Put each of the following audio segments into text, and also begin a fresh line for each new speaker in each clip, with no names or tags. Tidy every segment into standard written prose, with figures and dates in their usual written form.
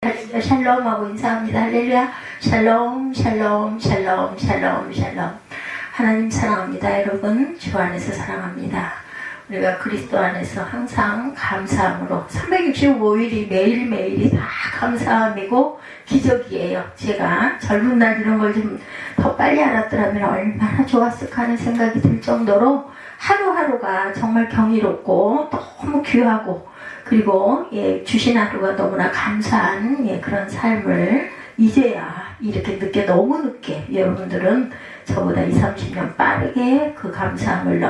할렐루야 샬롬 하고 인사합니다. 할렐루야 샬롬 샬롬 샬롬 샬롬 샬롬. 하나님 사랑합니다. 여러분 주 안에서 사랑합니다. 우리가 그리스도 안에서 항상 감사함으로 365일이 매일매일이 다 감사함이고 기적이에요. 제가 젊은 날 이런 걸 좀 더 빨리 알았더라면 얼마나 좋았을까 하는 생각이 들 정도로 하루하루가 정말 경이롭고 너무 귀하고 그리고 주신 하루가 너무나 감사한 그런 삶을 이제야 이렇게 늦게 너무 늦게 여러분들은 저보다 20, 30년 빠르게 그 감사함을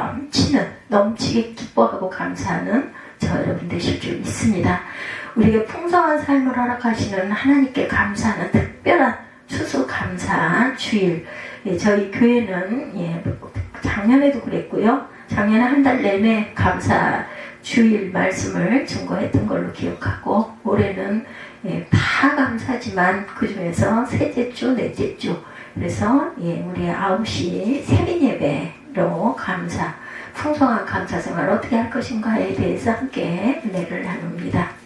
넘치게 기뻐하고 감사하는 저 여러분 되실 줄 믿습니다. 우리에게 풍성한 삶을 허락하시는 하나님께 감사하는 특별한 추수감사 주일. 저희 교회는 작년에도 그랬고요. 작년에 한 달 내내 감사 주일 말씀을 증거했던 걸로 기억하고 올해는 다 감사지만 그 중에서 셋째 주, 넷째 주 그래서 우리 9시 세민 예배로 감사 풍성한 감사 생활 어떻게 할 것인가에 대해서 함께 은혜를 나눕니다.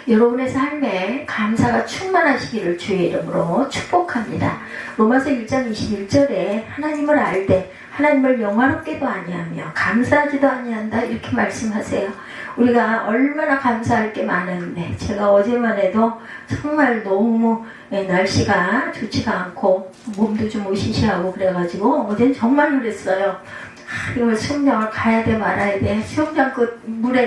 여러분의 삶에 감사가 충만하시기를 주의 이름으로 축복합니다. 로마서 1장 21절에 하나님을 알되 하나님을 영화롭게도 아니하며 감사하지도 아니한다 이렇게 말씀하세요. 우리가 얼마나 감사할 게 많은데 제가 어제만 해도 정말 너무 날씨가 좋지가 않고 몸도 좀 으시시하고 그래가지고 어제는 정말 그랬어요. 이걸 수영장을 가야 돼 말아야 돼. 수영장 그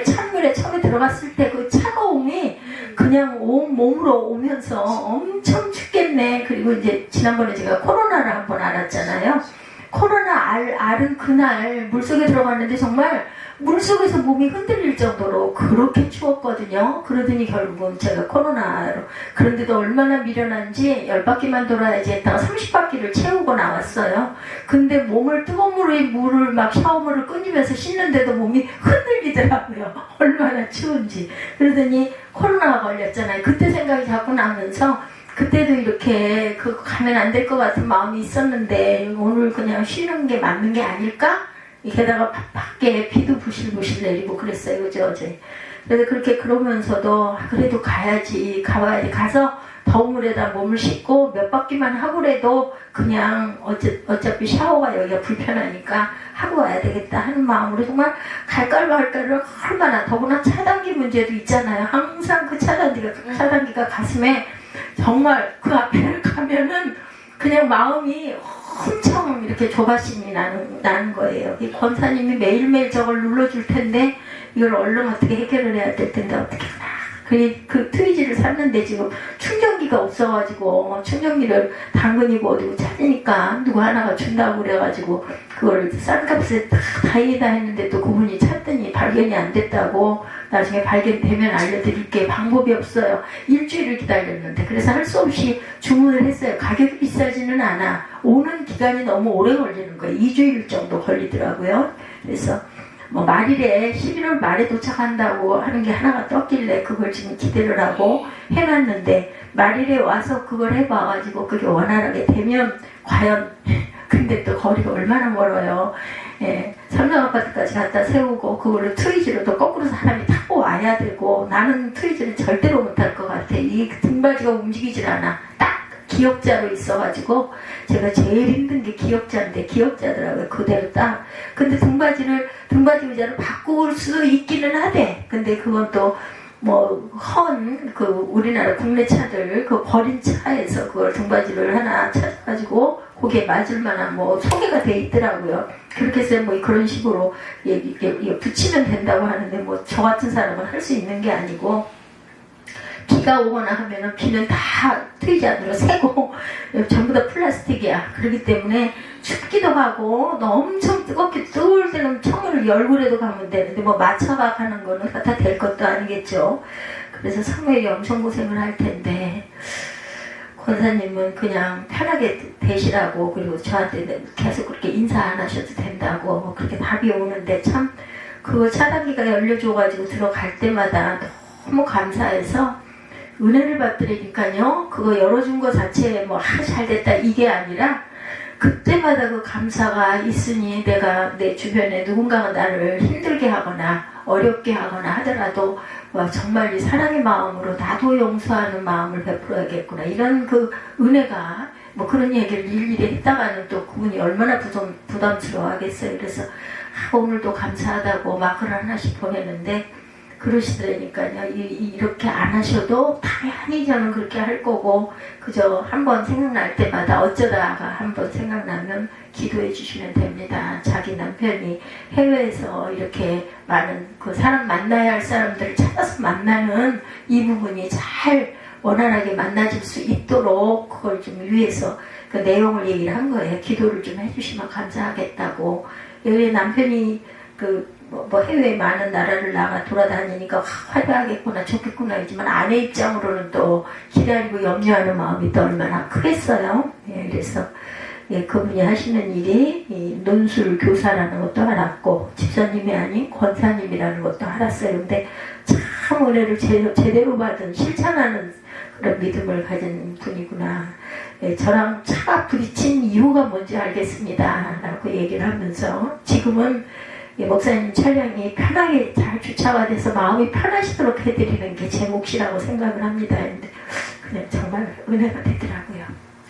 찬물에 처음에 들어갔을 때 그 차가움이 그냥 온 몸으로 오면서 엄청 춥겠네. 그리고 이제 지난번에 제가 코로나를 한번 알았잖아요. 코로나 앓은 그날 물속에 들어갔는데 정말 물속에서 몸이 흔들릴 정도로 그렇게 추웠거든요. 그러더니 결국은 제가 코로나로 그런데도 얼마나 미련한지 10바퀴만 돌아야지 했다가 30바퀴를 채우고 나왔어요. 근데 몸을 뜨거운 물을 막 샤워물을 끊이면서 씻는데도 몸이 흔들리더라고요. 얼마나 추운지. 그러더니 코로나가 걸렸잖아요. 그때 생각이 자꾸 나면서 그때도 이렇게 가면 안 될 것 같은 마음이 있었는데 오늘 그냥 쉬는 게 맞는 게 아닐까? 게다가 밖에 비도 부실부실 내리고 그랬어요. 그죠 어제. 그래서 그러면서도 그래도 가야지 가서 더운 물에다 몸을 씻고 몇 바퀴만 하고라도 그냥 어차피 샤워가 여기가 불편하니까 하고 와야 되겠다 하는 마음으로 정말 갈깔로 얼마나 더구나 차단기 문제도 있잖아요. 항상 그 차단기가 가슴에 정말 그 앞에 가면은 그냥 마음이 엄청 이렇게 조바심이 나는 거예요. 이 권사님이 매일매일 저걸 눌러줄 텐데 이걸 얼른 어떻게 해결을 해야 될 텐데 어떻게 하나. 그 트위지를 샀는데 지금 충전기가 없어가지고 충전기를 당근이고 어디고 찾으니까 누구 하나가 준다고 그래가지고 그걸 싼 값에 다행이다 했는데 또 그분이 찾더니 발견이 안 됐다고 나중에 발견되면 알려드릴게 방법이 없어요. 일주일을 기다렸는데 그래서 할 수 없이 주문을 했어요. 가격이 비싸지는 않아. 오는 기간이 너무 오래 걸리는 거예요. 2주일 정도 걸리더라고요. 그래서 말일에 11월 말에 도착한다고 하는 게 하나가 떴길래 그걸 지금 기대를 하고 해놨는데 말일에 와서 그걸 해봐가지고 그게 원활하게 되면 과연 근데 또 거리가 얼마나 멀어요. 삼성아파트까지 갖다 세우고 그걸로 트위지로 또 거꾸로 사람이 타고 와야 되고 나는 트위지를 절대로 못할 것 같아. 이 등받이가 움직이질 않아. 딱 기역자로 있어가지고 제가 제일 힘든 게 기역자인데 기역자더라고요. 그대로 딱. 근데 등받이 의자를 바꿀 수 있기는 하대. 근데 그건 또 우리나라 국내 차들 버린 차에서 그걸 등받이를 하나 찾아가지고 거기에 맞을 만한 소개가 돼 있더라고요. 그렇게 해서 그런 식으로 붙이면 된다고 하는데 저 같은 사람은 할 수 있는 게 아니고 비가 오거나 하면은 비는 다 트이지 안으로 새고 전부 다 플라스틱이야. 그렇기 때문에 춥기도 하고 엄청 뜨겁게 뜨거울 때는 창문을 열고라도 가면 되는데 마차가 가는 거는 다 될 것도 아니겠죠. 그래서 사무엘이 엄청 고생을 할 텐데 권사님은 그냥 편하게 되시라고 그리고 저한테 계속 그렇게 인사 안 하셔도 된다고 그렇게 답이 오는데 참 그거 차단기가 열려줘가지고 들어갈 때마다 너무 감사해서 은혜를 받으니까요. 그거 열어준 거 자체에 잘 됐다 이게 아니라 그때마다 그 감사가 있으니 내가 내 주변에 누군가가 나를 힘들게 하거나 어렵게 하거나 하더라도 와, 정말 이 사랑의 마음으로 나도 용서하는 마음을 베풀어야겠구나. 이런 그 은혜가 뭐 그런 얘기를 일일이 했다가는 또 그분이 얼마나 부담스러워 하겠어요. 그래서 오늘도 감사하다고 마크를 하나씩 보내는데 그러시더라니까요. 이렇게 안 하셔도 당연히 저는 그렇게 할 거고 그저 한번 생각날 때마다 어쩌다가 한번 생각나면 기도해 주시면 됩니다. 자기 남편이 해외에서 이렇게 많은 그 사람 만나야 할 사람들을 찾아서 만나는 이 부분이 잘 원활하게 만나질 수 있도록 그걸 좀 위해서 그 내용을 얘기를 한 거예요. 기도를 좀 해주시면 감사하겠다고. 여기 남편이 뭐 해외에 많은 나라를 나가 돌아다니니까 화려하겠구나 좋겠구나 하지만 아내 입장으로는 또 기다리고 염려하는 마음이 또 얼마나 크겠어요. 예, 그래서 예, 그분이 하시는 일이 이 논술 교사라는 것도 알았고 집사님이 아닌 권사님이라는 것도 알았어요. 근데 참 은혜를 제대로 받은 실천하는 그런 믿음을 가진 분이구나. 예, 저랑 차가 부딪힌 이유가 뭔지 알겠습니다 라고 얘기를 하면서 지금은 목사님 차량이 편하게 잘 주차가 돼서 마음이 편하시도록 해드리는 게 제 몫이라고 생각을 합니다. 근데 그냥 정말 은혜가 되더라고요.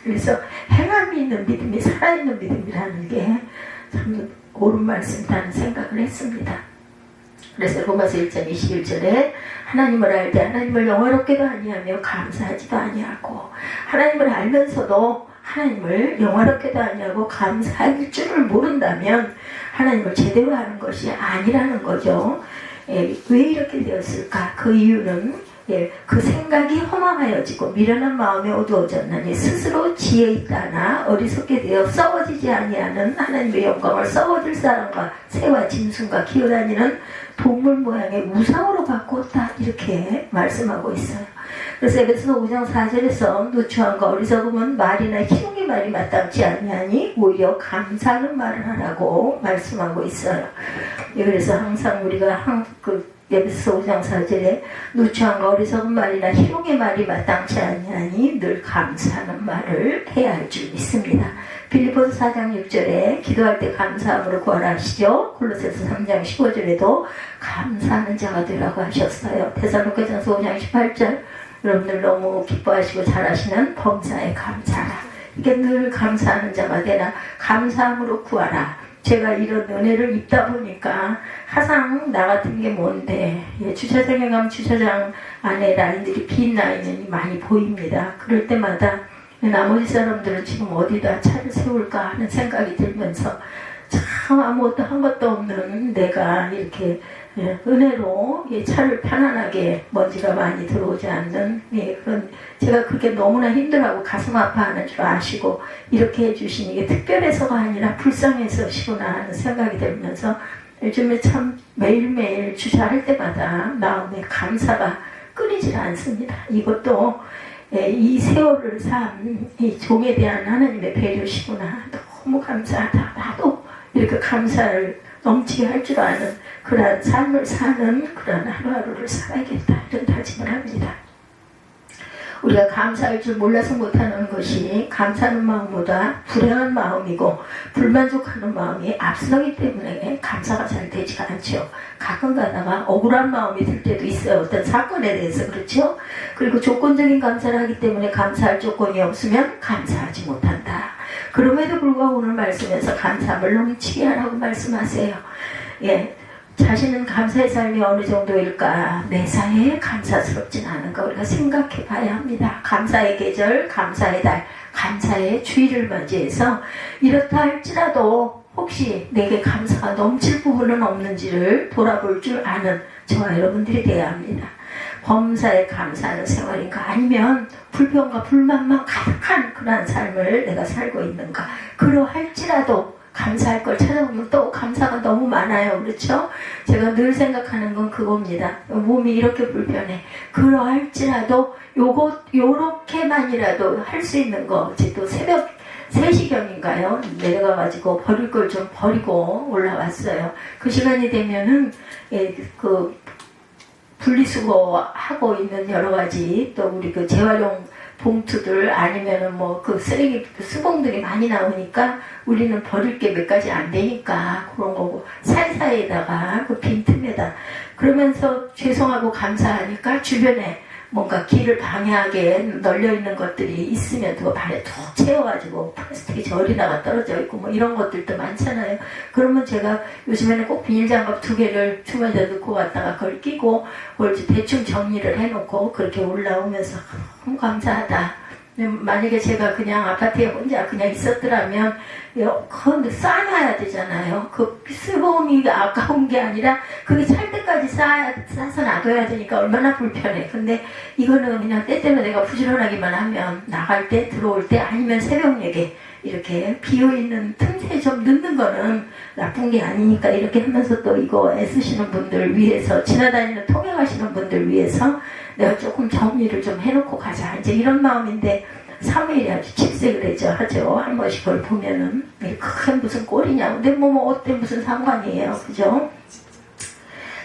그래서 행함이 있는 믿음이 살아있는 믿음이라는 게 참 옳은 말씀이라는 생각을 했습니다. 그래서 로마서 1장 21절에 하나님을 알되 하나님을 영화롭게도 아니하며 감사하지도 아니하고 하나님을 알면서도 하나님을 영화롭게도 아니하고 감사할 줄을 모른다면 하나님을 제대로 하는 것이 아니라는 거죠. 예, 왜 이렇게 되었을까? 그 이유는 그 생각이 허망하여지고 미련한 마음에 어두워졌나니 스스로 지혜 있다나 어리석게 되어 썩어지지 아니하는 하나님의 영광을 썩어질 사람과 새와 짐승과 기어다니는 동물 모양의 우상으로 바꾸었다 이렇게 말씀하고 있어요. 그래서 에베소서 5장 4절에서 누추함과 어리석음은 말이나 희롱의 말이 마땅치 아니하니 오히려 감사하는 말을 하라고 말씀하고 있어요. 그래서 항상 우리가 에베소서 5장 4절에 누추함과 어리석은 말이나 희롱의 말이 마땅치 아니하니 늘 감사하는 말을 해야 할 줄 믿습니다. 빌립보서 4장 6절에 기도할 때 감사함으로 구하라 하시죠. 골로새서 3장 15절에도 감사하는 자가 되라고 하셨어요. 데살로니가전서 5장 18절 여러분들 너무 기뻐하시고 잘하시는 범사에 감사하라. 이게 늘 감사하는 자가 되라. 감사함으로 구하라. 제가 이런 은혜를 입다 보니까 항상 나 같은 게 뭔데 주차장에 가면 주차장 안에 라인들이 빈 라인이 많이 보입니다. 그럴 때마다 나머지 사람들은 지금 어디다 차를 세울까 하는 생각이 들면서 참 아무것도 한 것도 없는 내가 이렇게 은혜로 차를 편안하게 먼지가 많이 들어오지 않는 그런 제가 그게 너무나 힘들어하고 가슴 아파하는 줄 아시고 이렇게 해주신 이게 특별해서가 아니라 불쌍해서시구나 하는 생각이 들면서 요즘에 참 매일매일 주차할 때마다 마음에 감사가 끊이질 않습니다. 이것도 이 세월을 산 이 종에 대한 하나님의 배려시구나. 너무 감사하다. 나도 이렇게 감사를 넘치게 할 줄 아는 그러한 삶을 사는 그런 하루하루를 살아야겠다 이런 다짐을 합니다. 우리가 감사할 줄 몰라서 못하는 것이 감사하는 마음보다 불행한 마음이고 불만족하는 마음이 앞서기 때문에 감사가 잘 되지가 않죠. 가끔 가다가 억울한 마음이 들 때도 있어요. 어떤 사건에 대해서 그렇죠. 그리고 조건적인 감사를 하기 때문에 감사할 조건이 없으면 감사하지 못한다. 그럼에도 불구하고 오늘 말씀에서 감사함을 넘치게 하라고 말씀하세요. 자신은 감사의 삶이 어느 정도일까? 매사에 감사스럽진 않은가? 우리가 생각해 봐야 합니다. 감사의 계절, 감사의 달, 감사의 주일을 맞이해서 이렇다 할지라도 혹시 내게 감사가 넘칠 부분은 없는지를 돌아볼 줄 아는 저와 여러분들이 되어야 합니다. 범사에 감사하는 생활인가? 아니면 불평과 불만만 가득한 그러한 삶을 내가 살고 있는가? 그러할지라도 감사할 걸 찾아보면 또 감사가 너무 많아요. 그렇죠? 제가 늘 생각하는 건 그겁니다. 몸이 이렇게 불편해. 그러할지라도 요렇게만이라도 할 수 있는 거. 어제 또 새벽 3시경인가요? 내려가가지고 버릴 걸 좀 버리고 올라왔어요. 그 시간이 되면은 분리수거하고 있는 여러 가지 또 우리 재활용 봉투들 아니면은 뭐 그 쓰레기 수봉들이 많이 나오니까 우리는 버릴 게 몇 가지 안 되니까 그런 거고 사이사이에다가 그 빈틈에다 그러면서 죄송하고 감사하니까 주변에 뭔가 길을 방해하게 널려있는 것들이 있으면 그거 발에 툭 채워가지고 플라스틱이 저리다가 떨어져 있고 뭐 이런 것들도 많잖아요. 그러면 제가 요즘에는 꼭 비닐장갑 2개를 주머니에 넣고 갔다가 그걸 끼고 그걸 대충 정리를 해놓고 그렇게 올라오면서 너무 감사하다. 만약에 제가 그냥 아파트에 혼자 그냥 있었더라면 그건 쌓아놔야 되잖아요. 그 쓰봉이 아까운 게 아니라 그게 찰 때까지 싸서 놔둬야 되니까 얼마나 불편해. 근데 이거는 그냥 때때로 내가 부지런하기만 하면 나갈 때 들어올 때 아니면 새벽녘에 이렇게 비어있는 틈새 좀 넣는 거는 나쁜 게 아니니까 이렇게 하면서 또 이거 애쓰시는 분들 위해서 지나다니는 통행하시는 분들 위해서 내가 조금 정리를 좀 해놓고 가자 이제 이런 마음인데 사무엘이 아주 칩색을 하죠. 한 번씩 그걸 보면은 그게 무슨 꼴이냐 근데 뭐 어때 무슨 상관이에요. 그죠?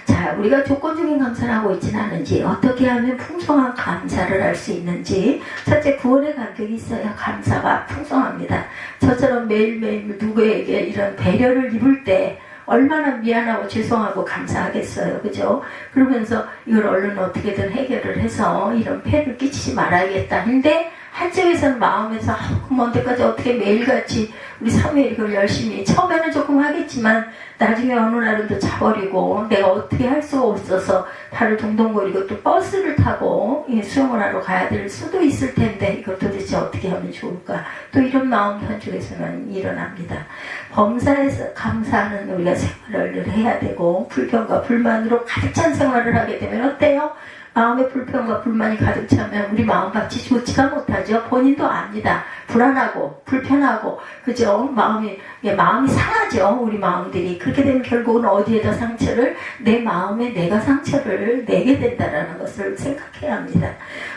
자, 우리가 조건적인 감사를 하고 있지는 않은지 어떻게 하면 풍성한 감사를 할 수 있는지 첫째 구원의 감격이 있어야 감사가 풍성합니다. 저처럼 매일매일 누구에게 이런 배려를 입을 때 얼마나 미안하고 죄송하고 감사하겠어요. 그죠? 그러면서 이걸 얼른 어떻게든 해결을 해서 이런 폐를 끼치지 말아야겠다. 근데 한쪽에서는 마음에서 그럼 언제까지 어떻게 매일같이 우리 사무엘이 그걸 열심히 처음에는 조금 하겠지만 나중에 어느 날은 또 자버리고 내가 어떻게 할 수가 없어서 발을 동동거리고 또 버스를 타고 수영을 하러 가야 될 수도 있을 텐데 이걸 도대체 어떻게 하면 좋을까 또 이런 마음이 한쪽에서는 일어납니다. 범사에서 감사하는 우리가 생활을 해야 되고 불평과 불만으로 가득 찬 생활을 하게 되면 어때요? 마음에 불평과 불만이 가득 차면 우리 마음같이 좋지가 못하죠. 본인도 압니다. 불안하고 불편하고 그죠? 마음이 상하죠. 우리 마음들이. 그렇게 되면 결국은 어디에다 상처를 내 마음에 내가 상처를 내게 된다는 것을 생각해야 합니다.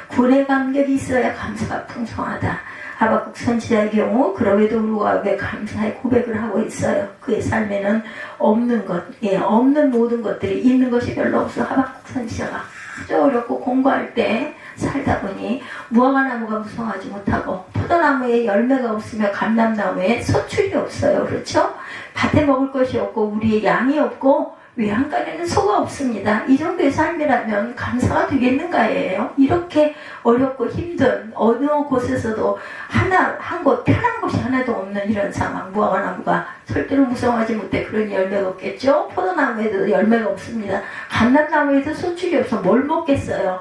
구원의 감격이 있어야 감사가 풍성하다. 하박국 선지자의 경우 그럼에도 불구하고 감사의 고백을 하고 있어요. 그의 삶에는 없는 것, 없는 모든 것들이 있는 것이 별로 없어. 하박국 선지자가 아주 어렵고 공부할 때 살다 보니 무화과나무가 무성하지 못하고 포도나무에 열매가 없으며 감람나무에 소출이 없어요. 그렇죠? 밭에 먹을 것이 없고 우리의 양이 없고 외양간에는 소가 없습니다. 이 정도의 삶이라면 감사가 되겠는가예요. 이렇게 어렵고 힘든 어느 곳에서도 한 곳 편한 곳이 하나도 없는 이런 상황. 무화과나무가 절대로 무성하지 못해 그런 열매가 없겠죠. 포도나무에도 열매가 없습니다. 감람나무에도 소출이 없어 뭘 먹겠어요.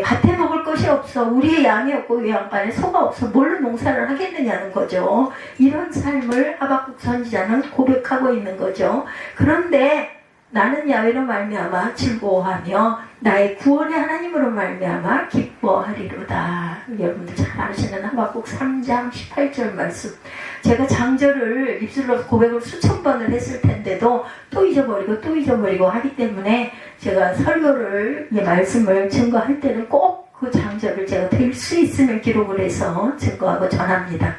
밭에 먹을 것이 없어 우리의 양이 없고 외양간에 소가 없어 뭘로 농사를 하겠느냐는 거죠. 이런 삶을 하박국 선지자는 고백하고 있는 거죠. 그런데 나는 야훼로 말미암아 즐거워하며 나의 구원의 하나님으로 말미암아 기뻐하리로다. 여러분들 잘 아시는 하박국 3장 18절 말씀. 제가 장절을 입술로 고백을 수천 번을 했을 텐데도 또 잊어버리고 하기 때문에 제가 설교를 말씀을 증거할 때는 꼭 그 장절을 제가 될 수 있으면 기록을 해서 증거하고 전합니다.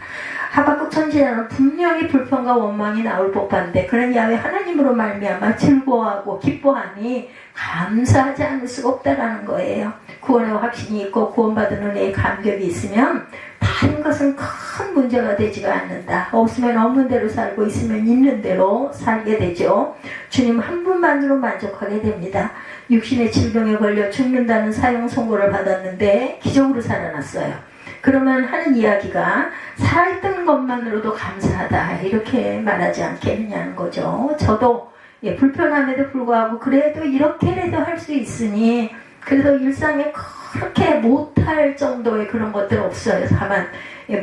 하박국 선지자는 분명히 불평과 원망이 나올 법한데 그런 야훼 하나님으로 말미암아 즐거워하고 기뻐하니 감사하지 않을 수가 없다라는 거예요. 구원의 확신이 있고 구원받은 은혜의 감격이 있으면 다른 것은 큰 문제가 되지가 않는다. 없으면 없는 대로 살고 있으면 있는 대로 살게 되죠. 주님 한 분만으로 만족하게 됩니다. 육신의 질병에 걸려 죽는다는 사형 선고를 받았는데 기적으로 살아났어요. 그러면 하는 이야기가 살아있던 것만으로도 감사하다 이렇게 말하지 않겠느냐는 거죠. 저도 불편함에도 불구하고 그래도 이렇게라도 할 수 있으니 그래도 일상에 그렇게 못할 정도의 그런 것들 없어요. 다만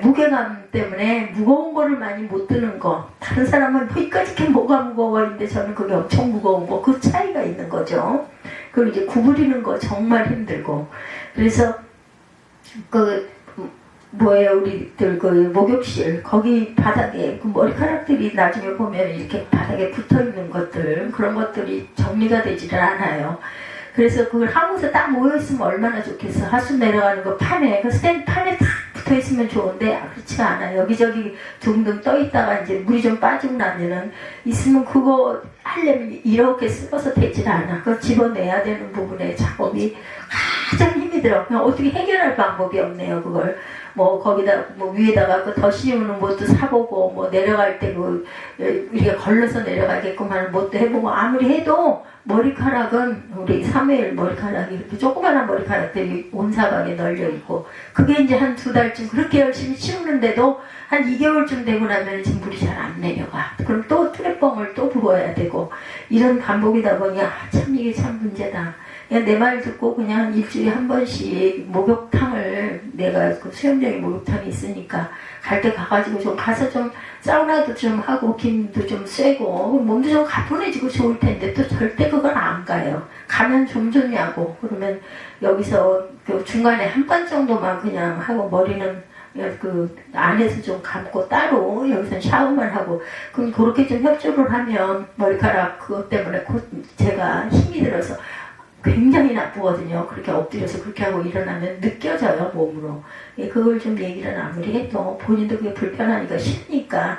무게감 때문에 무거운 거를 많이 못 드는 거. 다른 사람은 이까짓게 뭐가 무거워인데 저는 그게 엄청 무거운 거. 그 차이가 있는 거죠. 그리고 이제 구부리는 거 정말 힘들고. 그래서 우리들 목욕실 거기 바닥에 그 머리카락들이 나중에 보면 이렇게 바닥에 붙어있는 것들 그런 것들이 정리가 되지를 않아요. 그래서 그걸 한 곳에 딱 모여있으면 얼마나 좋겠어. 하수 내려가는 거 판에 판에 딱 붙어있으면 좋은데 그렇지가 않아요. 여기저기 둥둥 떠있다가 이제 물이 좀 빠지고 나면은 있으면 그거 하려면 이렇게 쓸어서 되질 않아. 그걸 집어내야 되는 부분에 작업이 가장 힘이 들어. 그냥 어떻게 해결할 방법이 없네요. 그걸 뭐 거기다 뭐 위에다가 그 더 씌우는 뭣도 사보고 뭐 내려갈 때 그 우리가 걸러서 내려가게끔 하는 뭣도 해보고 아무리 해도 머리카락은 우리 사무엘 머리카락이 이렇게 조그마한 머리카락들이 온 사방에 널려 있고 그게 이제 한 2달쯤 그렇게 열심히 치우는데도 한 2개월쯤 되고 나면 지금 물이 잘 안 내려가. 그럼 또 트랩봉을 또 부어야 되고 이런 반복이다 보니 참 이게 참 문제다. 그냥 내 말 듣고 그냥 일주일에 한 번씩 목욕탕을 내가 그 수영장에 목욕탕이 있으니까 갈 때 가가지고 좀 가서 좀 사우나도 좀 하고 김도 좀 쐬고 몸도 좀 가뿐해지고 좋을 텐데 또 절대 그걸 안 가요. 가면 좀 좋냐고. 그러면 여기서 그 중간에 한 번 정도만 그냥 하고 머리는 그 안에서 좀 감고 따로 여기서 샤워만 하고 그럼 그렇게 좀 협조를 하면 머리카락 그것 때문에 제가 힘이 들어서 굉장히 나쁘거든요. 그렇게 엎드려서 그렇게 하고 일어나면 느껴져요, 몸으로. 그걸 좀 얘기를 아무리 해도 본인도 그게 불편하니까 싫으니까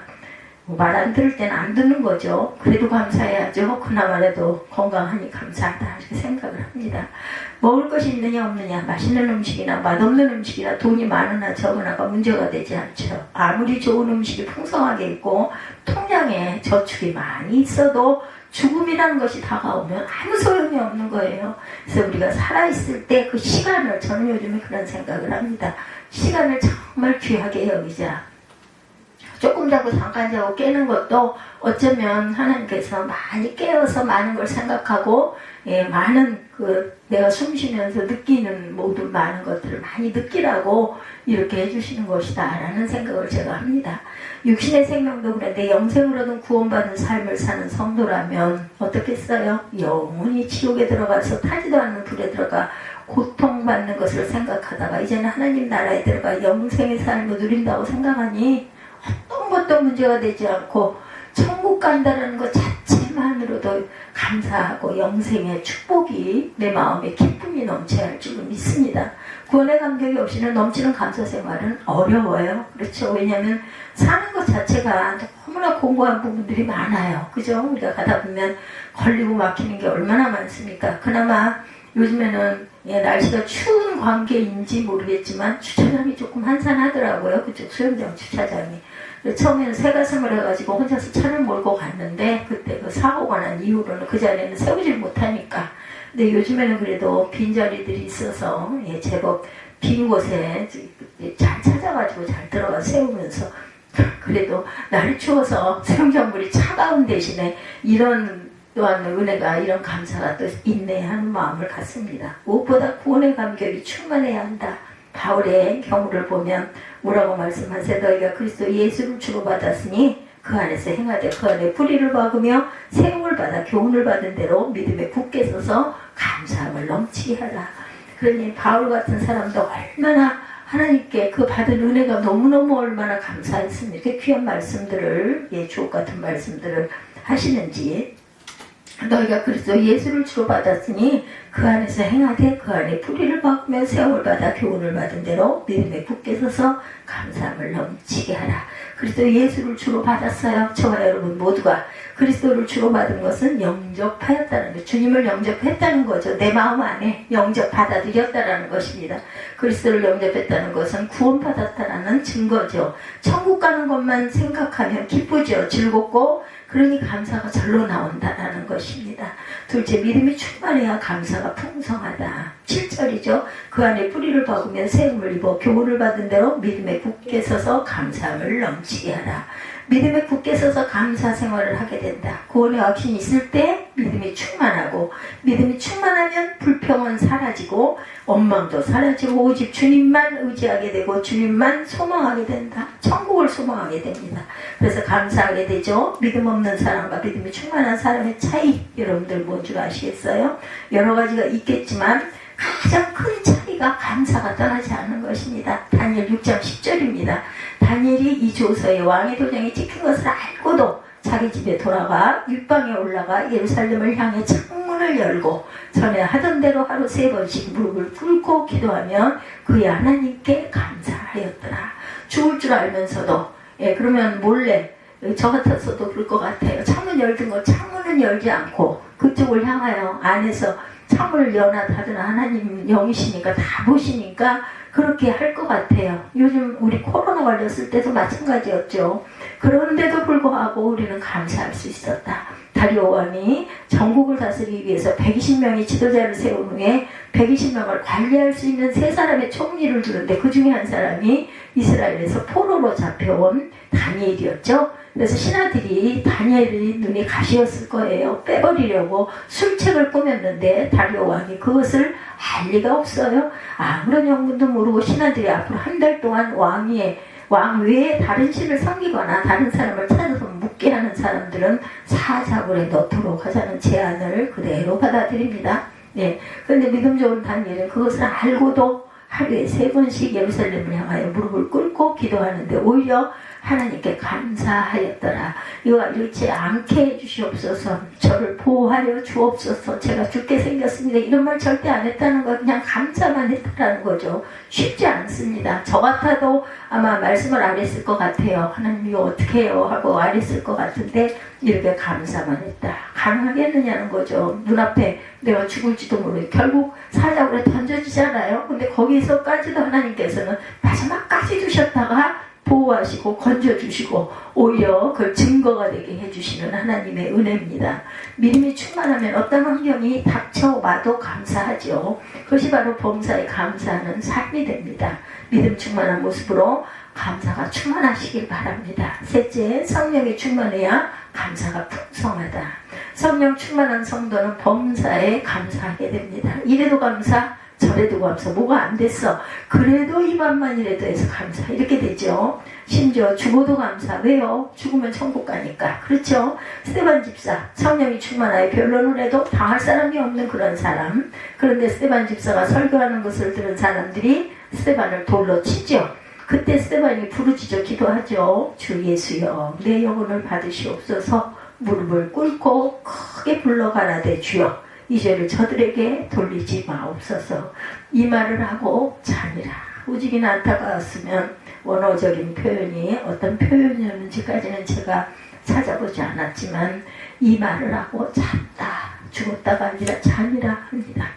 말 안 들을 때는 안 듣는 거죠. 그래도 감사해야죠. 그나마라도 건강하니 감사하다 이렇게 생각을 합니다. 먹을 것이 있느냐 없느냐, 맛있는 음식이나 맛없는 음식이나 돈이 많으나 적으나가 문제가 되지 않죠. 아무리 좋은 음식이 풍성하게 있고 통장에 저축이 많이 있어도 죽음이라는 것이 다가오면 아무 소용이 없는 거예요. 그래서 우리가 살아있을 때 그 시간을, 저는 요즘에 그런 생각을 합니다. 시간을 정말 귀하게 여기자. 조금 자고 잠깐 자고 깨는 것도 어쩌면 하나님께서 많이 깨어서 많은 걸 생각하고 많은 내가 숨 쉬면서 느끼는 모든 많은 것들을 많이 느끼라고 이렇게 해주시는 것이다 라는 생각을 제가 합니다. 육신의 생명도 그런데 영생으로는 구원받은 삶을 사는 성도라면 어떻겠어요? 영원히 지옥에 들어가서 타지도 않는 불에 들어가 고통받는 것을 생각하다가 이제는 하나님 나라에 들어가 영생의 삶을 누린다고 생각하니 어떤 것도 문제가 되지 않고 천국 간다는 것 자체만으로도 감사하고 영생의 축복이 내 마음에 기쁨이 넘쳐야 할 줄 믿습니다. 구원의 감격이 없이는 넘치는 감사 생활은 어려워요. 그렇죠. 왜냐하면 사는 것 자체가 너무나 공고한 부분들이 많아요. 그죠? 우리가 가다 보면 걸리고 막히는 게 얼마나 많습니까? 그나마 요즘에는 날씨가 추운 관계인지 모르겠지만 주차장이 조금 한산하더라고요. 그쪽 수영장 주차장이. 처음에는 새가슴을 해가지고 혼자서 차를 몰고 갔는데 그때 그 사고가 난 이후로는 그 자리에는 세우질 못하니까. 근데 요즘에는 그래도 빈자리들이 있어서 제법 빈 곳에 잘 찾아가지고 잘 들어가 세우면서 그래도 날이 추워서 수영장물이 차가운 대신에 이런 또한 은혜가 이런 감사가 또 있네 하는 마음을 갖습니다. 무엇보다 구원의 감격이 충만해야 한다. 바울의 경우를 보면 뭐라고 말씀하세요? 너희가 그리스도 예수를 주로 받았으니 그 안에서 행하되 그 안에 뿌리를 박으며 세움을 받아 교훈을 받은 대로 믿음에 굳게 서서 감사함을 넘치게 하라. 그러니 바울 같은 사람도 얼마나 하나님께 그 받은 은혜가 너무너무 얼마나 감사했으면 이렇게 귀한 말씀들을 주옥 같은 말씀들을 하시는지. 너희가 그리스도 예수를 주로 받았으니 그 안에서 행하되 그 안에 뿌리를 박으며 세움을 받아 교훈을 받은 대로 믿음에 굳게 서서 감사함을 넘치게 하라. 그리스도 예수를 주로 받았어요. 저와 여러분 모두가 그리스도를 주로 받은 것은 영접하였다는 것, 주님을 영접했다는 거죠. 내 마음 안에 영접 받아들였다는 것입니다. 그리스도를 영접했다는 것은 구원받았다는 증거죠. 천국 가는 것만 생각하면 기쁘죠. 즐겁고 그러니 감사가 절로 나온다라는 것입니다. 둘째, 믿음이 충만해야 감사가 풍성하다. 7절이죠. 그 안에 뿌리를 박으면 세움을 입어 교훈을 받은 대로 믿음에 굳게 서서 감사함을 넘치게 하라. 믿음에 굳게 서서 감사 생활을 하게 된다. 구원의 확신이 있을 때 믿음이 충만하고 믿음이 충만하면 불평은 사라지고 원망도 사라지고 오직 주님만 의지하게 되고 주님만 소망하게 된다. 천국을 소망하게 됩니다. 그래서 감사하게 되죠. 믿음 없는 사람과 믿음이 충만한 사람의 차이 여러분들 뭔 줄 아시겠어요? 여러 가지가 있겠지만 가장 큰 차이가 감사가 떠나지 않는 것입니다. 다니엘 6장 10절입니다. 다니엘이 이 조서에 왕의 도장이 찍힌 것을 알고도 자기 집에 돌아가 윗방에 올라가 예루살렘을 향해 창문을 열고 전에 하던 대로 하루 3번씩 무릎을 꿇고 기도하면 그의 하나님께 감사하였더라. 죽을 줄 알면서도 그러면 몰래 저 같았어도 그럴 것 같아요. 창문 열든 거 창문은 열지 않고 그쪽을 향하여 안에서 창문을 여나 닫으나 하나님 영이시니까 다 보시니까 그렇게 할 것 같아요. 요즘 우리 코로나 걸렸을 때도 마찬가지였죠. 그런데도 불구하고 우리는 감사할 수 있었다. 다리오 왕이 전국을 다스리기 위해서 120명의 지도자를 세운 후에 120명을 관리할 수 있는 3사람의 총리를 두는데 그 중에 한 사람이 이스라엘에서 포로로 잡혀온 다니엘이었죠. 그래서 신하들이 다니엘의 눈이 가시였을 거예요. 빼버리려고 술책을 꾸몄는데 다리오 왕이 그것을 알 리가 없어요. 아무런 영문도 모르고 신하들이 앞으로 한 달 동안 왕 외에 다른 신을 섬기거나 다른 사람을 찾아서 묻게 하는 사람들은 사자굴에 넣도록 하자는 제안을 그대로 받아들입니다. 네. 그런데 믿음 좋은 다니엘은 그것을 알고도 하루에 3번씩 예루살렘을 향하여 무릎을 꿇고 기도하는데 오히려 하나님께 감사하였더라. 이와 이렇지 않게 해주시옵소서. 저를 보호하여 주옵소서. 제가 죽게 생겼습니다. 이런 말 절대 안 했다는 거 그냥 감사만 했다는 거죠. 쉽지 않습니다. 저 같아도 아마 말씀을 안 했을 것 같아요. 하나님 이거 어떻게 해요? 하고 안 했을 것 같은데 이렇게 감사만 했다. 가능하겠느냐는 거죠. 눈앞에 내가 죽을지도 모르고 결국 사자굴에 던져지잖아요. 근데 거기서까지도 하나님께서는 마지막까지 두셨다가 보호하시고 건져주시고 오히려 그 증거가 되게 해주시는 하나님의 은혜입니다. 믿음이 충만하면 어떤 환경이 닥쳐와도 감사하죠. 그것이 바로 범사에 감사하는 삶이 됩니다. 믿음 충만한 모습으로 감사가 충만하시길 바랍니다. 셋째, 성령이 충만해야 감사가 풍성하다. 성령 충만한 성도는 범사에 감사하게 됩니다. 이래도 감사, 저래도 감사. 뭐가 안 됐어. 그래도 이만만이라도 해서 감사. 이렇게 되죠. 심지어 죽어도 감사. 왜요? 죽으면 천국 가니까. 그렇죠? 스데반 집사. 성령이 충만하여 변론을 해도 당할 사람이 없는 그런 사람. 그런데 스데반 집사가 설교하는 것을 들은 사람들이 스데반을 돌로 치죠. 그때 스데반이 부르짖어 기도하죠. 주 예수여, 내 영혼을 받으시옵소서. 무릎을 꿇고 크게 불러가라되 주여, 이 죄를 저들에게 돌리지 마옵소서. 이 말을 하고 잠이라. 오직이나 안타까웠으면 원어적인 표현이 어떤 표현이었는지까지는 제가 찾아보지 않았지만 이 말을 하고 잤다. 죽었다가 아니라 잠이라 합니다.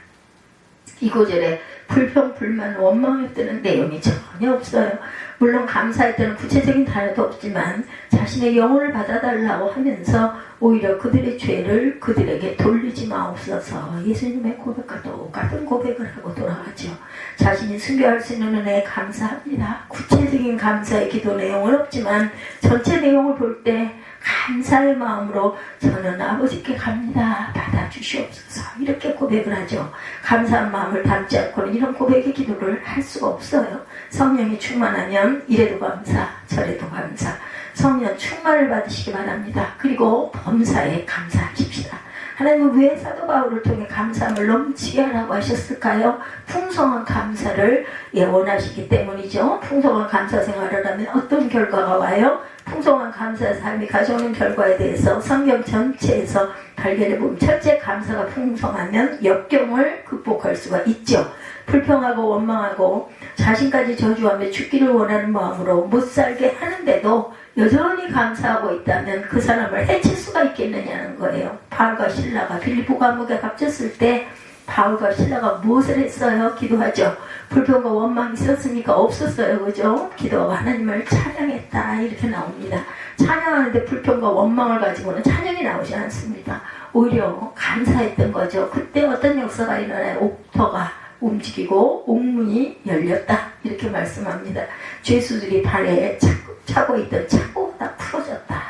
이 구절에 불평, 불만, 원망했다는 내용이 전혀 없어요. 물론 감사했다는 구체적인 단어도 없지만 자신의 영혼을 받아달라고 하면서 오히려 그들의 죄를 그들에게 돌리지 마옵소서. 예수님의 고백과 똑같은 고백을 하고 돌아가죠. 자신이 순교할 수 있는 은혜에 감사합니다. 구체적인 감사의 기도 내용은 없지만 전체 내용을 볼 때 감사의 마음으로 저는 아버지께 갑니다. 받아주시옵소서. 이렇게 고백을 하죠. 감사한 마음을 담지 않고는 이런 고백의 기도를 할 수가 없어요. 성령이 충만하면 이래도 감사, 저래도 감사. 성령 충만을 받으시기 바랍니다. 그리고 범사에 감사하십시다. 하나님은 왜 사도 바울을 통해 감사함을 넘치게 하라고 하셨을까요? 풍성한 감사를 원하시기 때문이죠. 풍성한 감사 생활을 하면 어떤 결과가 와요? 풍성한 감사 삶이 가져오는 결과에 대해서 성경 전체에서 발견해보면 첫째, 감사가 풍성하면 역경을 극복할 수가 있죠. 불평하고 원망하고 자신까지 저주하며 죽기를 원하는 마음으로 못 살게 하는데도 여전히 감사하고 있다면 그 사람을 해칠 수가 있겠느냐는 거예요. 바울과 실라가 빌립보 감옥에 갇혔을 때 바울과 실라가 무엇을 했어요? 기도하죠. 불평과 원망이 있었습니까? 없었어요. 그죠? 기도하고 하나님을 찬양했다. 이렇게 나옵니다. 찬양하는데 불평과 원망을 가지고는 찬양이 나오지 않습니다. 오히려 감사했던 거죠. 그때 어떤 역사가 일어나요? 옥터가 움직이고 옥문이 열렸다. 이렇게 말씀합니다. 죄수들이 발에 차고 있던 차고가 다 풀어졌다.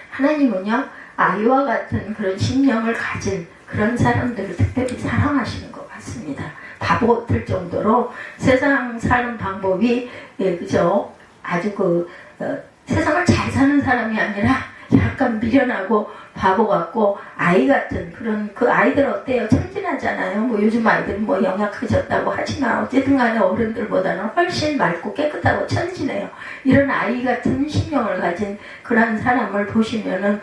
하나님은요, 아이와 같은 그런 심령을 가진 그런 사람들을 특별히 사랑하시는 것 같습니다. 바보 같을 정도로 세상 사는 방법이 그죠? 아주 세상을 잘 사는 사람이 아니라 약간 미련하고 바보 같고 아이 같은 그런 그 아이들 어때요? 천진하잖아요. 뭐 요즘 아이들은 뭐 영약해졌다고 하지만 어쨌든 간에 어른들보다는 훨씬 맑고 깨끗하고 천진해요. 이런 아이 같은 심령을 가진 그런 사람을 보시면은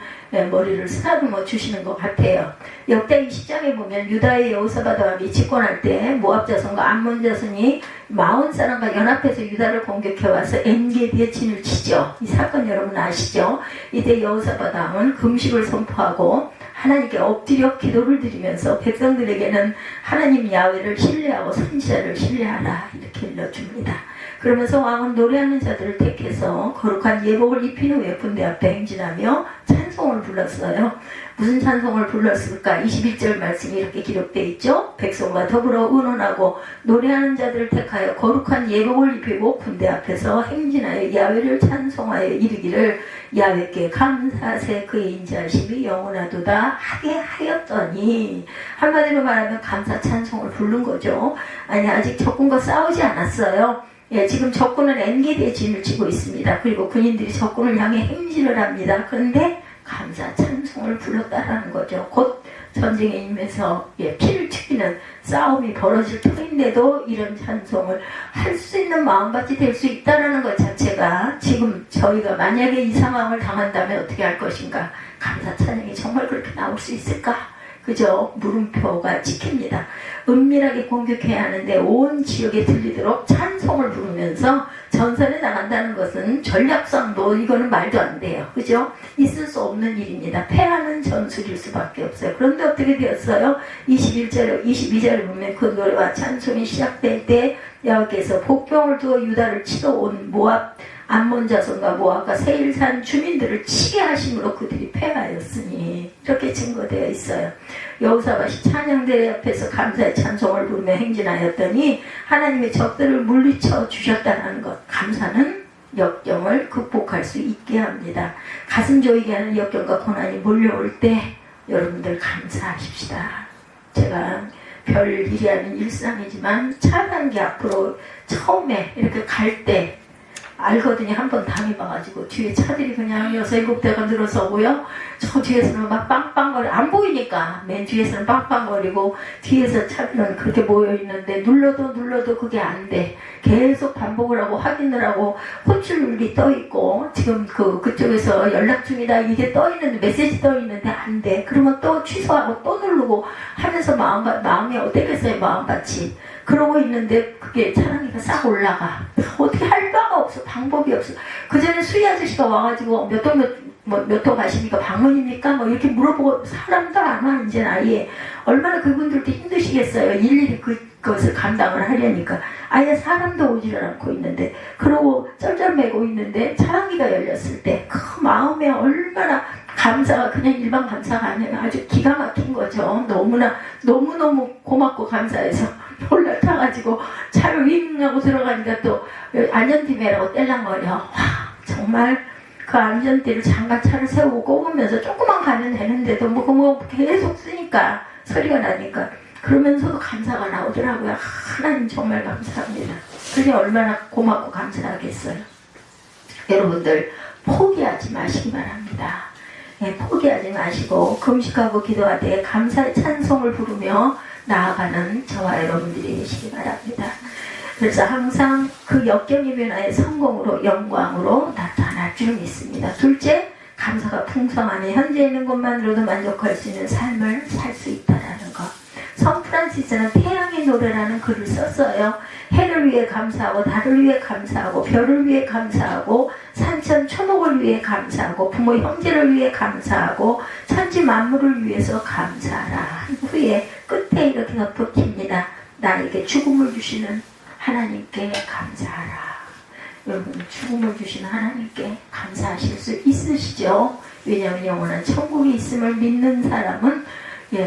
머리를 쓰다듬어 주시는 것 같아요. 역대기 10장에 보면 유다의 여호사밧 왕이 집권할 때 모압 자손과 암몬 자손이 마온 사람과 연합해서 유다를 공격해와서 엔게디에 진을 치죠. 이 사건 여러분 아시죠? 이때 여호사밧 왕은 금식을 선포하고 하나님께 엎드려 기도를 드리면서 백성들에게는 하나님 야훼를 신뢰하고 선지자를 신뢰하라 이렇게 일러줍니다. 그러면서 왕은 노래하는 자들을 택해서 거룩한 예복을 입힌 후에 군대 앞에 행진하며 찬송을 불렀어요. 무슨 찬송을 불렀을까? 21절 말씀이 이렇게 기록되어 있죠. 백성과 더불어 의논하고 노래하는 자들을 택하여 거룩한 예복을 입히고 군대 앞에서 행진하여 야훼를 찬송하여 이르기를 야훼께 감사세 그의 인자하심이 영원하도다 하게 하였더니, 한마디로 말하면 감사 찬송을 부른 거죠. 아니 아직 적군과 싸우지 않았어요. 지금 적군은 엔게디에 진을 치고 있습니다. 그리고 군인들이 적군을 향해 행진을 합니다. 그런데 감사 찬송을 불렀다라는 거죠. 곧 전쟁에 임해서 피를 튀기는 싸움이 벌어질 터인데도 이런 찬송을 할 수 있는 마음밭이 될 수 있다는 것 자체가, 지금 저희가 만약에 이 상황을 당한다면 어떻게 할 것인가, 감사 찬양이 정말 그렇게 나올 수 있을까? 그저 물음표가 찍힙니다. 은밀하게 공격해야 하는데 온 지역에 들리도록 찬송을 부르면서 전선에 나간다는 것은 전략상도 이거는 말도 안 돼요. 그죠? 있을 수 없는 일입니다. 패하는 전술일 수밖에 없어요. 그런데 어떻게 되었어요? 21절, 22절에 보면 그 노래와 찬송이 시작될 때 여호와께서 복병을 두어 유다를 치러 온 모압 암몬 자손과 모압과 세일산 주민들을 치게 하심으로 그들이 패하였으니, 이렇게 증거되어 있어요. 여호사밧이 찬양대회 앞에서 감사의 찬송을 부르며 행진하였더니 하나님의 적들을 물리쳐 주셨다는 것. 감사는 역경을 극복할 수 있게 합니다. 가슴 조이게 하는 역경과 고난이 몰려올 때 여러분들 감사하십시다. 제가 별 일이 아닌 일상이지만 차 단계 앞으로 처음에 이렇게 갈 때 알거든요. 한번 당해봐가지고 뒤에 차들이 그냥 6-7대가 늘어서고요. 저 뒤에서는 막 빵빵거려, 안 보이니까 맨 뒤에서는 빵빵거리고 뒤에서 차들은 그렇게 모여있는데 눌러도 그게 안 돼. 계속 반복을 하고 확인을 하고 호출이 떠있고 지금 그쪽에서 연락 중이다 이게 떠있는데, 메시지 떠있는데 안 돼. 그러면 또 취소하고 또 누르고 하면서 마음이 어떻겠어요, 마음밭이. 그러고 있는데 그게 차량이가 싹 올라가. 어떻게 할 바가 없어. 방법이 없어. 그 전에 수희 아저씨가 와가지고 몇 호 가십니까? 방문입니까? 뭐 이렇게 물어보고 사람도 안 와. 이제 아예 얼마나 그분들도 힘드시겠어요. 일일이 그것을 감당을 하려니까. 아예 사람도 오지를 않고 있는데, 그러고 쩔쩔매고 있는데 차량기가 열렸을 때 그 마음에 얼마나 감사가 그냥 일반 감사가 아니라 아주 기가 막힌 거죠. 너무너무 고맙고 감사해서 올라타가지고 차를 윙 하고 들어가니까 또 안전띠매라고 뗄랑거려. 와, 정말 그 안전띠를 잠깐 차를 세우고 꼽으면서 조금만 가면 되는데도 뭐 계속 쓰니까 소리가 나니까 그러면서도 감사가 나오더라고요. 하나님 정말 감사합니다. 그게 얼마나 고맙고 감사하겠어요. 여러분들 포기하지 마시기 바랍니다. 포기하지 마시고 금식하고 기도하되 감사의 찬송을 부르며 나아가는 저와 여러분들이 되시기 바랍니다. 그래서 항상 그 역경의 변화의 성공으로 영광으로 나타날 줄 믿습니다. 둘째, 감사가 풍성하니 현재 있는 것만으로도 만족할 수 있는 삶을 살 수 있다는 것. 성 프란시스는 태양의 노래라는 글을 썼어요. 해를 위해 감사하고 달을 위해 감사하고 별을 위해 감사하고 산천 초목을 위해 감사하고 부모 형제를 위해 감사하고 천지 만물을 위해서 감사하라 한 후에 끝에 이렇게 덧붙입니다. 나에게 죽음을 주시는 하나님께 감사하라. 여러분, 죽음을 주시는 하나님께 감사하실 수 있으시죠? 왜냐하면 영원한 천국이 있음을 믿는 사람은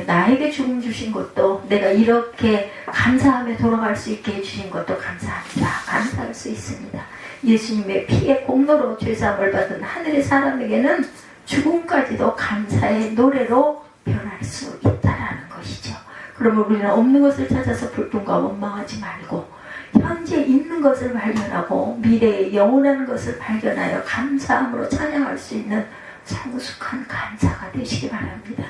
나에게 죽음 주신 것도, 내가 이렇게 감사하며 돌아갈 수 있게 해주신 것도 감사합니다. 감사할 수 있습니다. 예수님의 피의 공로로 죄사함을 받은 하늘의 사람에게는 죽음까지도 감사의 노래로 변할 수 있다라는 것이죠. 그러면 우리는 없는 것을 찾아서 불평과 원망하지 말고 현재 있는 것을 발견하고 미래에 영원한 것을 발견하여 감사함으로 찬양할 수 있는 성숙한 감사가 되시기 바랍니다.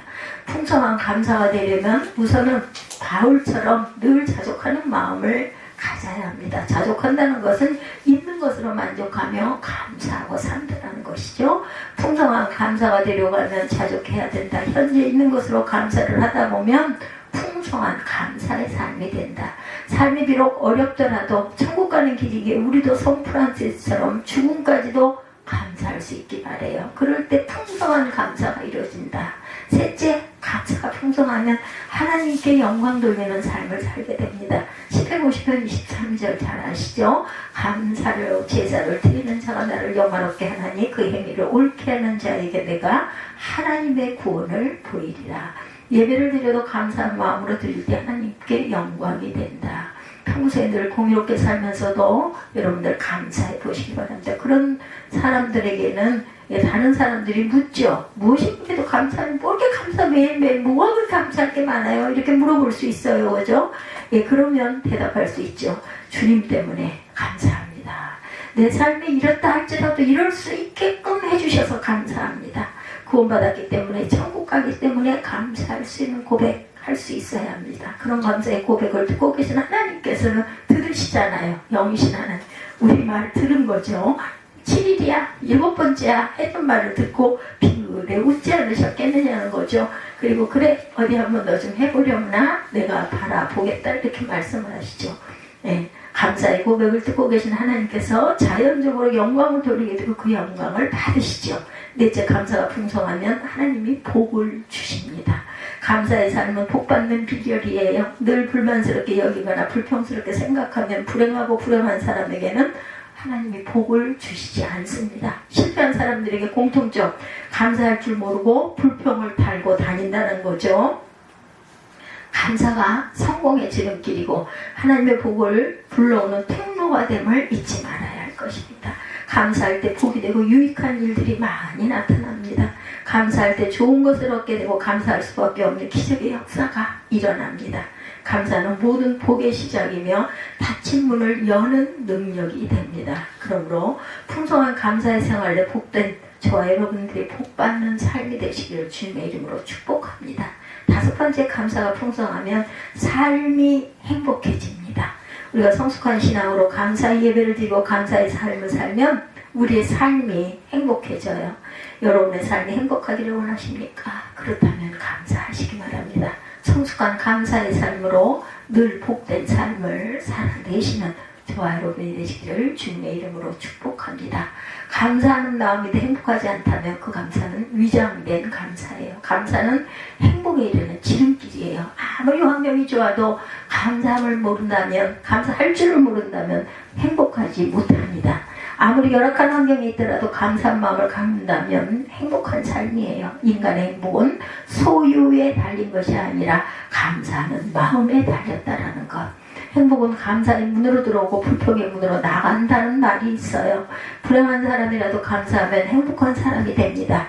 풍성한 감사가 되려면 우선은 바울처럼 늘 자족하는 마음을 가져야 합니다. 자족한다는 것은 있는 것으로 만족하며 감사하고 산다는 것이죠. 풍성한 감사가 되려고 하면 자족해야 된다. 현재 있는 것으로 감사를 하다 보면 풍성한 감사의 삶이 된다. 삶이 비록 어렵더라도 천국 가는 길이기에 우리도 성 프란시스처럼 죽음까지도 감사할 수 있기 바래요. 그럴 때 풍성한 감사가 이루어진다. 셋째, 감사가 풍성하면 하나님께 영광 돌리는 삶을 살게 됩니다. 10편 50편 23절 잘 아시죠? 감사를 제사를 드리는 자가 나를 영화롭게 하나니 그 행위를 옳게 하는 자에게 내가 하나님의 구원을 보이리라. 예배를 드려도 감사한 마음으로 드릴 때 하나님께 영광이 된다. 평소에 늘 공의롭게 살면서도 여러분들 감사해 보시기 바랍니다. 그런 사람들에게는 다른 사람들이 묻죠. 무엇이 그렇게도 감사하는, 뭐 이렇게 감사 매일매일 뭐가 그렇게 감사할 게 많아요? 이렇게 물어볼 수 있어요. 그죠? 예, 그러면 대답할 수 있죠. 주님 때문에 감사합니다. 내 삶이 이렇다 할지라도 이럴 수 있게끔 해주셔서 감사합니다. 구원받았기 때문에, 천국 가기 때문에 감사할 수 있는 고백할 수 있어야 합니다. 그런 감사의 고백을 듣고 계신 하나님께서는 들으시잖아요. 영이신 하나님. 우리 말 들은 거죠. 7일이야, 7번째야 했던 말을 듣고 비굴에 웃지 않으셨겠느냐는 거죠. 그리고 그래, 어디 한번 너 좀 해보려나? 내가 바라보겠다. 이렇게 말씀을 하시죠. 네, 감사의 고백을 듣고 계신 하나님께서 자연적으로 영광을 돌리게 되고 그 영광을 받으시죠. 넷째, 감사가 풍성하면 하나님이 복을 주십니다. 감사의 삶은 복받는 비결이에요. 늘 불만스럽게 여기거나 불평스럽게 생각하면 불행하고 불행한 사람에게는 하나님이 복을 주시지 않습니다. 실패한 사람들에게 공통점, 감사할 줄 모르고 불평을 달고 다닌다는 거죠. 감사가 성공의 지름길이고 하나님의 복을 불러오는 통로가 됨을 잊지 말아야 할 것입니다. 감사할 때 복이 되고 유익한 일들이 많이 나타납니다. 감사할 때 좋은 것을 얻게 되고 감사할 수밖에 없는 기적의 역사가 일어납니다. 감사는 모든 복의 시작이며 닫힌 문을 여는 능력이 됩니다. 그러므로 풍성한 감사의 생활에 복된 저와 여러분들이 복받는 삶이 되시기를 주님의 이름으로 축복합니다. 다섯 번째, 감사가 풍성하면 삶이 행복해집니다. 우리가 성숙한 신앙으로 감사의 예배를 드리고 감사의 삶을 살면 우리의 삶이 행복해져요. 여러분의 삶이 행복하기를 원하십니까? 그렇다면 감사하시기 바랍니다. 성숙한 감사의 삶으로 늘 복된 삶을 살아내시는 저와 여러분이 되시기를 주님의 이름으로 축복합니다. 감사하는 마음이 행복하지 않다면 그 감사는 위장된 감사예요. 감사는 행복에 이르는 지름길이에요. 아무리 환경이 좋아도 감사함을 모른다면, 감사할 줄을 모른다면 행복하지 못합니다. 아무리 열악한 환경에 있더라도 감사한 마음을 갖는다면 행복한 삶이에요. 인간의 행복은 소유에 달린 것이 아니라 감사하는 마음에 달렸다라는 것. 행복은 감사의 문으로 들어오고 불평의 문으로 나간다는 말이 있어요. 불행한 사람이라도 감사하면 행복한 사람이 됩니다.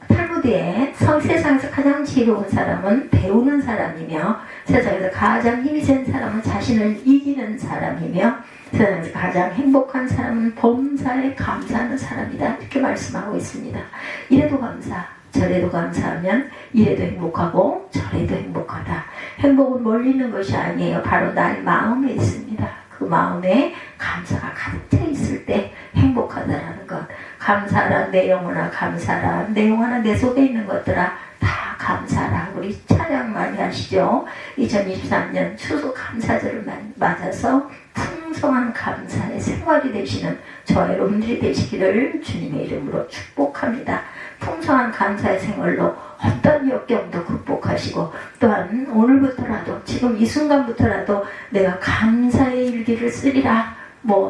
탈무드에 세상에서 가장 지혜로운 사람은 배우는 사람이며, 세상에서 가장 힘이 센 사람은 자신을 이기는 사람이며, 세상에서 가장 행복한 사람은 범사에 감사하는 사람이다. 이렇게 말씀하고 있습니다. 이래도 감사, 저래도 감사하면 이래도 행복하고 저래도 행복하다. 행복은 멀리 있는 것이 아니에요. 바로 나의 마음에 있습니다. 그 마음에 감사가 가득 차 있을 때 행복하다라는 것. 감사라, 내 영혼아 감사라, 내 영혼아 내 속에 있는 것들아 다 감사라. 우리 찬양 많이 하시죠. 2023년 추수 감사절을 맞아서 풍성한 감사의 생활이 되시는 저와 여러분들이 되시기를 주님의 이름으로 축복합니다. 풍성한 감사의 생활로 어떤 역경도 극복하시고, 또한 오늘부터라도, 지금 이 순간부터라도 내가 감사의 일기를 쓰리라.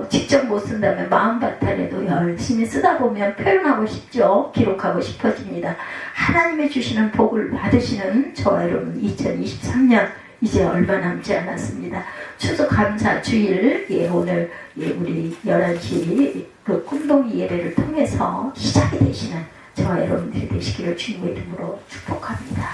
직접 못 쓴다면 마음바탕에도 열심히 쓰다 보면 표현하고 싶죠. 기록하고 싶어집니다. 하나님의 주시는 복을 받으시는 저와 여러분 2023년 이제 얼마 남지 않았습니다. 추수 감사 주일, 오늘 우리 11시 그 꿈동이 예배를 통해서 시작이 되시는 저와 여러분들이 되시기를 주님의 이름으로 축복합니다.